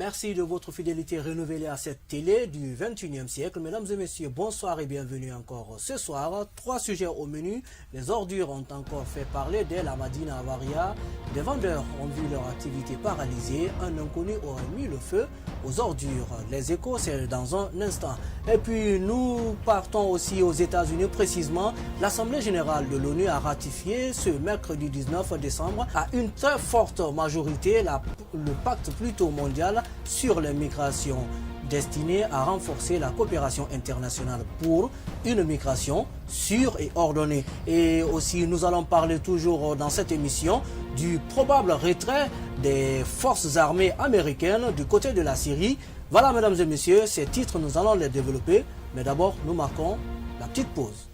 Merci de votre fidélité renouvelée à cette télé du 21e siècle. Mesdames et messieurs, bonsoir et bienvenue encore ce soir. 3 sujets au menu. Les ordures ont encore fait parler d'elle à Madina Avaria. Des vendeurs ont vu leur activité paralysée. Un inconnu aurait mis le feu aux ordures. Les échos, c'est dans un instant. Et puis, nous partons aussi aux États-Unis. Précisément, l'Assemblée générale de l'ONU a ratifié ce mercredi 19 décembre à une très forte majorité le pacte plutôt mondial sur les migrations destiné à renforcer la coopération internationale pour une migration sûre et ordonnée. Et aussi, nous allons parler toujours dans cette émission du probable retrait des forces armées américaines du côté de la Syrie. Voilà, mesdames et messieurs, ces titres, nous allons les développer. Mais d'abord, nous marquons la petite pause.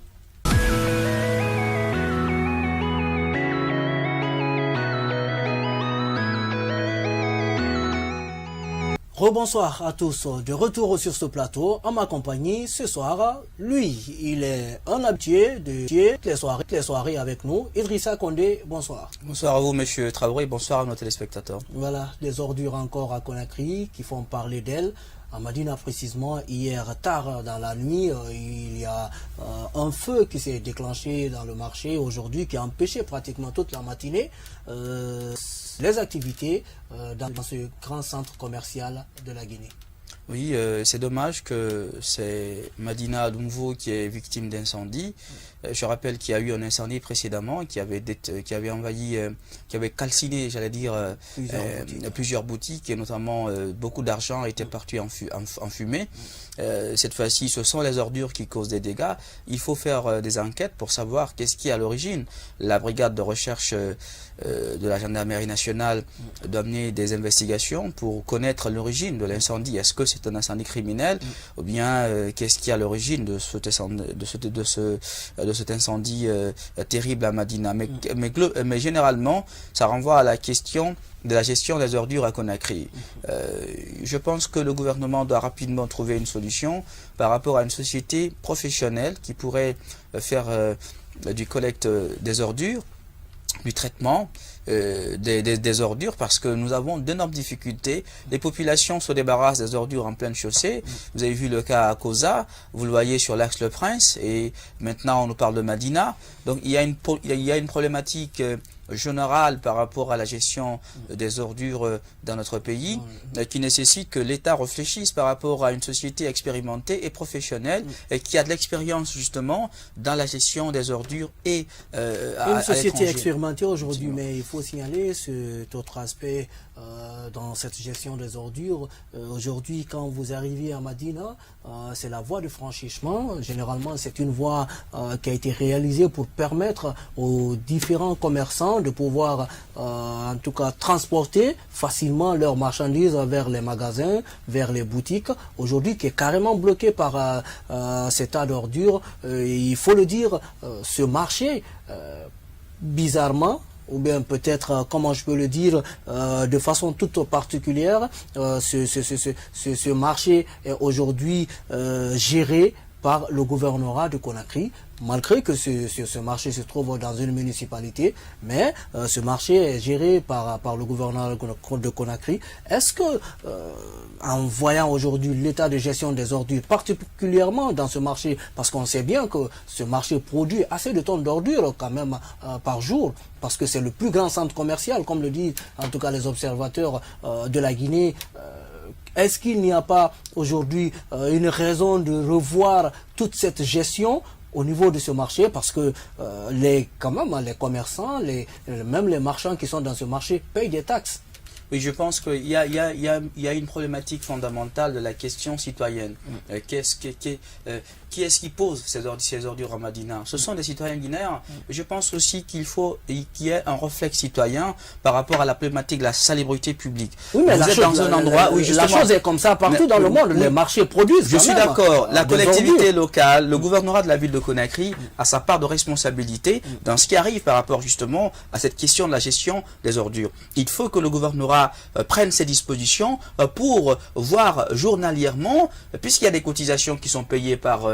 Rebonsoir à tous, de retour sur ce plateau, en ma compagnie ce soir. Lui, il est un habitué de les soirées avec nous. Idrissa Condé, bonsoir. Bonsoir à vous, monsieur Traoré, bonsoir à nos téléspectateurs. Voilà, des ordures encore à Conakry qui font parler d'elle. À Madina précisément, hier tard dans la nuit, il y a un feu qui s'est déclenché dans le marché aujourd'hui qui a empêché pratiquement toute la matinée les activités dans ce grand centre commercial de la Guinée. Oui, c'est dommage que c'est Madina Doumbouya qui est victime d'incendie. Je rappelle qu'il y a eu un incendie précédemment qui avait envahi, qui avait calciné, j'allais dire, plusieurs boutiques et notamment beaucoup d'argent était parti en fumée. Cette fois-ci, ce sont les ordures qui causent des dégâts. Il faut faire des enquêtes pour savoir qu'est-ce qui est à l'origine. La brigade de recherche de la gendarmerie nationale doit mener des investigations pour connaître l'origine de l'incendie. Est-ce que c'est un incendie criminel ou bien qu'est-ce qui est à l'origine de cet incendie terrible à Madina. Mais généralement, ça renvoie à la question de la gestion des ordures à Conakry. Je pense que le gouvernement doit rapidement trouver une solution par rapport à une société professionnelle qui pourrait faire du collecte des ordures, du traitement des ordures, parce que nous avons d'énormes difficultés. Les populations se débarrassent des ordures en pleine chaussée. Vous avez vu le cas à Koza, vous le voyez sur l'axe Le Prince, et maintenant on nous parle de Madina. Donc il y a une problématique générale par rapport à la gestion des ordures dans notre pays qui nécessite que l'État réfléchisse par rapport à une société expérimentée et professionnelle et qui a de l'expérience justement dans la gestion des ordures et une société expérimentée aujourd'hui, mais il faut signaler cet autre aspect dans cette gestion des ordures. Aujourd'hui, quand vous arrivez à Madina, c'est la voie de franchissement. Généralement, c'est une voie qui a été réalisée pour permettre aux différents commerçants de pouvoir, en tout cas, transporter facilement leurs marchandises vers les magasins, vers les boutiques. Aujourd'hui, qui est carrément bloqué par cet tas d'ordures. Il faut le dire, ce marché, bizarrement, ou bien peut-être, comment je peux le dire, de façon toute particulière, ce marché est aujourd'hui géré par le gouvernorat de Conakry, malgré que ce marché se trouve dans une municipalité, mais ce marché est géré par le gouvernorat de Conakry. Est-ce que, en voyant aujourd'hui l'état de gestion des ordures, particulièrement dans ce marché, parce qu'on sait bien que ce marché produit assez de tonnes d'ordures quand même par jour, parce que c'est le plus grand centre commercial, comme le disent en tout cas les observateurs de la Guinée, est-ce qu'il n'y a pas aujourd'hui une raison de revoir toute cette gestion au niveau de ce marché, parce que quand même, les commerçants, même les marchands qui sont dans ce marché payent des taxes? Oui, je pense qu'il y a une problématique fondamentale de la question citoyenne. Qui est-ce qui pose ces ordures à Madina? Ce sont des citoyens guinéens. Je pense aussi qu'il faut qu'il y ait un réflexe citoyen par rapport à la problématique de la salubrité publique. Oui, mais la chose est comme ça partout dans le monde. Les marchés produisent. Je suis d'accord. La collectivité locale, le gouvernorat de la ville de Conakry a sa part de responsabilité dans ce qui arrive par rapport justement à cette question de la gestion des ordures. Il faut que le gouvernorat Bangura prenne ces dispositions pour voir journalièrement, puisqu'il y a des cotisations qui sont payées par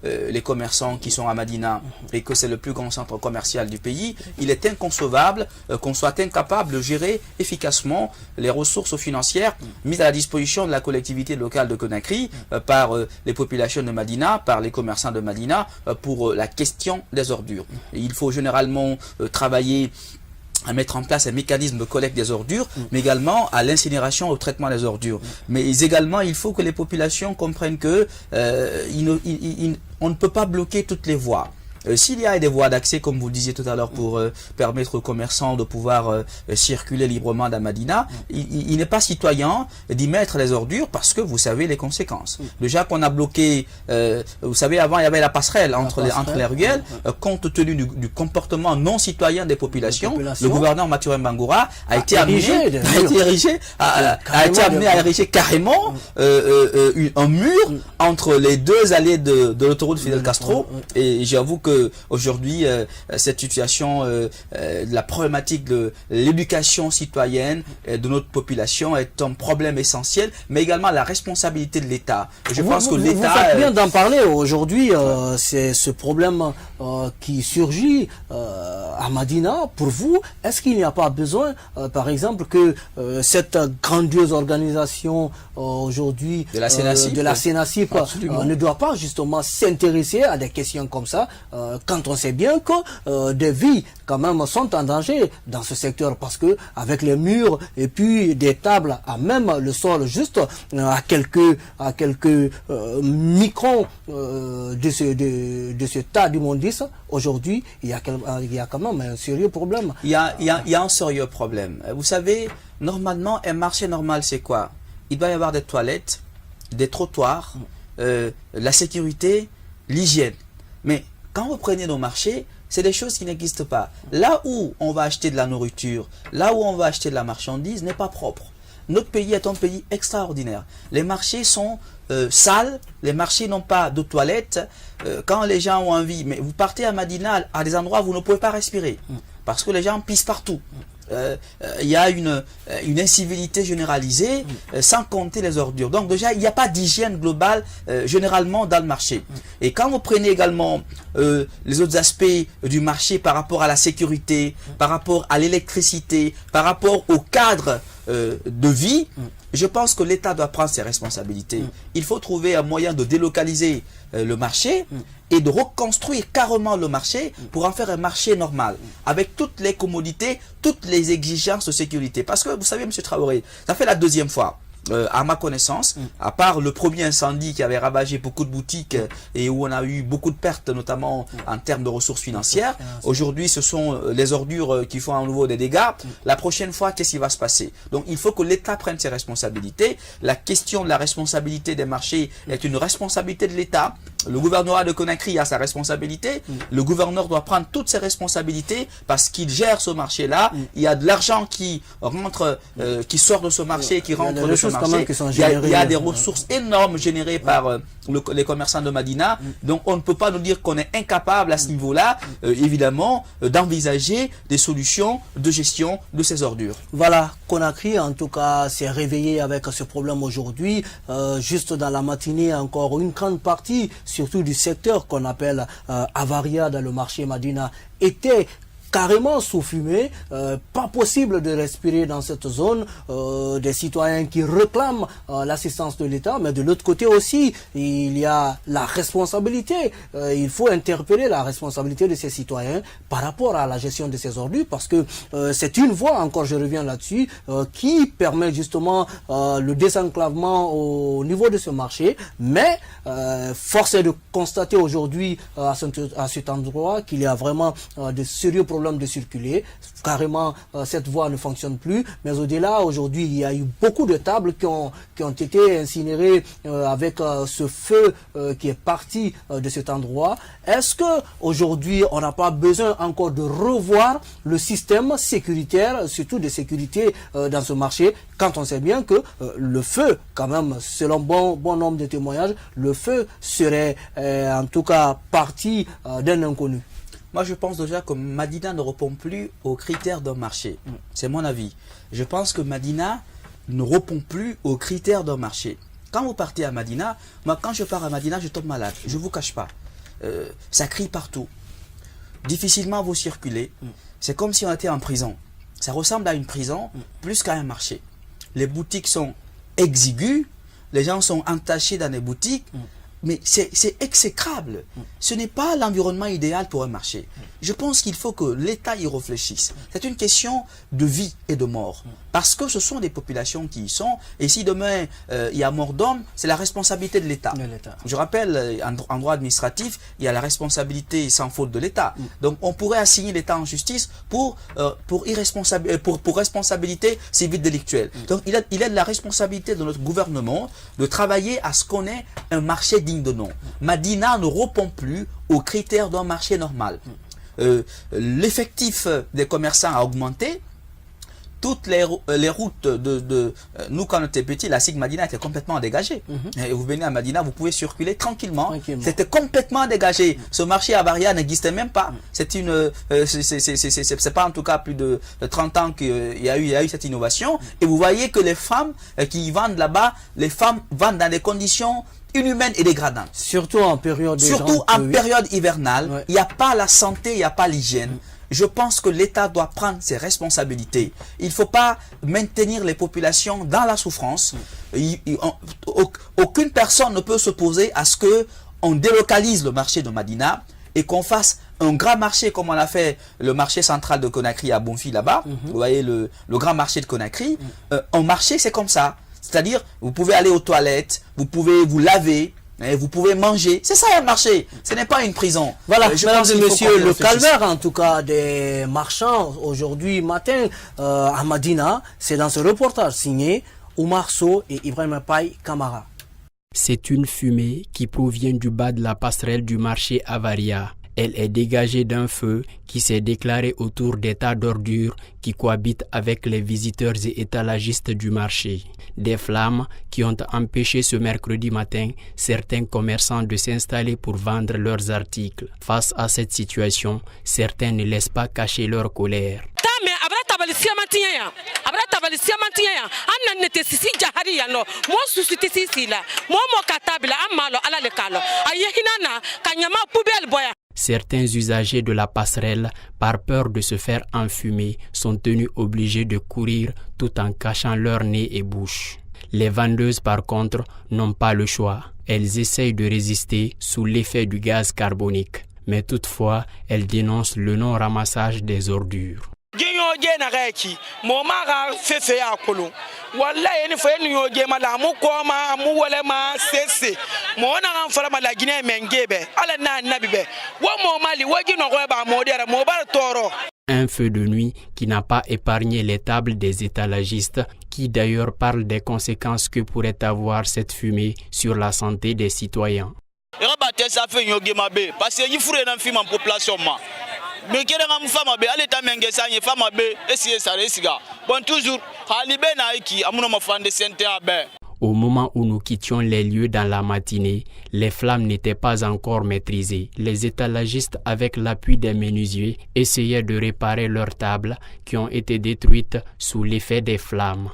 les commerçants qui sont à Madina et que c'est le plus grand centre commercial du pays, il est inconcevable qu'on soit incapable de gérer efficacement les ressources financières mises à la disposition de la collectivité locale de Conakry par les populations de Madina, par les commerçants de Madina pour la question des ordures. Et il faut généralement travailler à mettre en place un mécanisme de collecte des ordures, mais également à l'incinération, au traitement des ordures. Mais également, il faut que les populations comprennent que on ne peut pas bloquer toutes les voies. S'il y a des voies d'accès, comme vous le disiez tout à l'heure, pour permettre aux commerçants de pouvoir circuler librement dans Madina, il n'est pas citoyen d'y mettre les ordures parce que vous savez les conséquences. Déjà qu'on a bloqué, vous savez, avant il y avait la passerelle entre les ruelles, compte tenu du comportement non citoyen des populations, le gouverneur Mathurin Bangura a été amené à ériger carrément un mur entre les deux allées de l'autoroute Fidel Castro, et j'avoue que aujourd'hui, cette situation, la problématique de l'éducation citoyenne de notre population est un problème essentiel, mais également la responsabilité de l'État. Je pense que l'État... Vous faites bien d'en parler. Aujourd'hui, c'est ce problème qui surgit à Madina. Pour vous, est-ce qu'il n'y a pas besoin, par exemple, que cette grandiose organisation aujourd'hui de la CENACIP ne doit pas justement s'intéresser à des questions comme ça, quand on sait bien que des vies quand même sont en danger dans ce secteur, parce que avec les murs et puis des tables à même le sol, juste à quelques microns de ce tas d'immondices, aujourd'hui il y a quand même un sérieux problème. Il y a un sérieux problème. Vous savez, normalement un marché normal c'est quoi? Il doit y avoir des toilettes, des trottoirs, la sécurité, l'hygiène. Mais quand vous prenez nos marchés, c'est des choses qui n'existent pas. Là où on va acheter de la nourriture, là où on va acheter de la marchandise n'est pas propre. Notre pays est un pays extraordinaire. Les marchés sont sales, les marchés n'ont pas de toilettes. Quand les gens ont envie, mais vous partez à Madina, à des endroits où vous ne pouvez pas respirer, parce que les gens pissent partout. Il y a une incivilité généralisée, sans compter les ordures. Donc déjà, il n'y a pas d'hygiène globale généralement dans le marché. Et quand vous prenez également les autres aspects du marché par rapport à la sécurité, par rapport à l'électricité, par rapport au cadre de vie, je pense que l'État doit prendre ses responsabilités. Il faut trouver un moyen de délocaliser le marché et de reconstruire carrément le marché pour en faire un marché normal, avec toutes les commodités, toutes les exigences de sécurité. Parce que vous savez, M. Traoré, ça fait la deuxième fois, à ma connaissance, à part le premier incendie qui avait ravagé beaucoup de boutiques et où on a eu beaucoup de pertes, notamment en termes de ressources financières. Aujourd'hui, ce sont les ordures qui font à nouveau des dégâts. La prochaine fois, qu'est-ce qui va se passer? Donc, il faut que l'État prenne ses responsabilités. La question de la responsabilité des marchés est une responsabilité de l'État. Le gouvernorat de Conakry a sa responsabilité. Le gouverneur doit prendre toutes ses responsabilités parce qu'il gère ce marché-là. Il y a de l'argent qui rentre, qui sort de ce marché, qui rentre de ce marché. Il y a des ressources énormes générées par les commerçants de Madina. Donc on ne peut pas nous dire qu'on est incapable à ce niveau-là, évidemment, d'envisager des solutions de gestion de ces ordures. Voilà, Conakry en tout cas s'est réveillé avec ce problème aujourd'hui. Juste dans la matinée, encore une grande partie, surtout du secteur qu'on appelle Avaria dans le marché Madina, était carrément sous fumée, pas possible de respirer dans cette zone, des citoyens qui réclament l'assistance de l'État, mais de l'autre côté aussi, il y a la responsabilité, il faut interpeller la responsabilité de ces citoyens par rapport à la gestion de ces ordures, parce que c'est une voie, encore je reviens là-dessus, qui permet justement le désenclavement au niveau de ce marché, mais force est de constater aujourd'hui à cet endroit qu'il y a vraiment de sérieux problèmes de circuler. Carrément, cette voie ne fonctionne plus. Mais au-delà, aujourd'hui, il y a eu beaucoup de tables qui ont été incinérées avec ce feu qui est parti de cet endroit. Est-ce que aujourd'hui, on n'a pas besoin encore de revoir le système sécuritaire, surtout de sécurité dans ce marché, quand on sait bien que le feu, quand même, selon bon nombre de témoignages, le feu serait en tout cas parti d'un inconnu? Moi, je pense déjà que Madina ne répond plus aux critères d'un marché. C'est mon avis. Je pense que Madina ne répond plus aux critères d'un marché. Quand vous partez à Madina, moi, quand je pars à Madina, je tombe malade. Je ne vous cache pas. Ça crie partout. Difficilement vous circulez. C'est comme si on était en prison. Ça ressemble à une prison plus qu'à un marché. Les boutiques sont exiguës. Les gens sont entachés dans les boutiques. Mais c'est exécrable. Ce n'est pas l'environnement idéal pour un marché. Je pense qu'il faut que l'État y réfléchisse. C'est une question de vie et de mort. Parce que ce sont des populations qui y sont. Et si demain, il y a mort d'homme, c'est la responsabilité de l'État. Je rappelle, en droit administratif, il y a la responsabilité sans faute de l'État. Donc, on pourrait assigner l'État en justice pour responsabilité civile délictuelle. Donc, il est de la responsabilité de notre gouvernement de travailler à ce qu'on ait un marché digne de nom. Madina ne répond plus aux critères d'un marché normal. L'effectif des commerçants a augmenté. Toutes les routes nous, quand on était petits, la SIG Madina était complètement dégagée. Et vous venez à Madina, vous pouvez circuler tranquillement. C'était complètement dégagé. Ce marché à Baria n'existait même pas. C'est pas en tout cas plus de 30 ans qu'il y a eu cette innovation. Et vous voyez que les femmes qui vendent là-bas, les femmes vendent dans des conditions inhumaines et dégradantes. Surtout en période hivernale, il n'y a pas la santé, il n'y a pas l'hygiène. Je pense que l'État doit prendre ses responsabilités. Il ne faut pas maintenir les populations dans la souffrance. Aucune personne ne peut s'opposer à ce qu'on délocalise le marché de Madina et qu'on fasse un grand marché comme on a fait le marché central de Conakry à Bonfi là-bas. Vous voyez le grand marché de Conakry. Un marché, c'est comme ça. C'est-à-dire, vous pouvez aller aux toilettes, vous pouvez vous laver, vous pouvez manger. C'est ça un marché. Ce n'est pas une prison. Voilà, mesdames et messieurs, le calvaire en tout cas des marchands aujourd'hui matin à Madina, c'est dans ce reportage signé Oumar Sow et Ibrahim Paye Kamara. C'est une fumée qui provient du bas de la passerelle du marché Avaria. Elle est dégagée d'un feu qui s'est déclaré autour des tas d'ordures qui cohabitent avec les visiteurs et étalagistes du marché. Des flammes qui ont empêché ce mercredi matin certains commerçants de s'installer pour vendre leurs articles. Face à cette situation, certains ne laissent pas cacher leur colère. Certains usagers de la passerelle, par peur de se faire enfumer, sont tenus obligés de courir tout en cachant leur nez et bouche. Les vendeuses, par contre, n'ont pas le choix. Elles essayent de résister sous l'effet du gaz carbonique. Mais toutefois, elles dénoncent le non-ramassage des ordures. Un feu de nuit qui n'a pas épargné les tables des étalagistes, qui d'ailleurs parlent des conséquences que pourrait avoir cette fumée sur la santé des citoyens. Au moment où nous quittions les lieux dans la matinée, les flammes n'étaient pas encore maîtrisées. Les étalagistes, avec l'appui des menuisiers, essayaient de réparer leurs tables qui ont été détruites sous l'effet des flammes.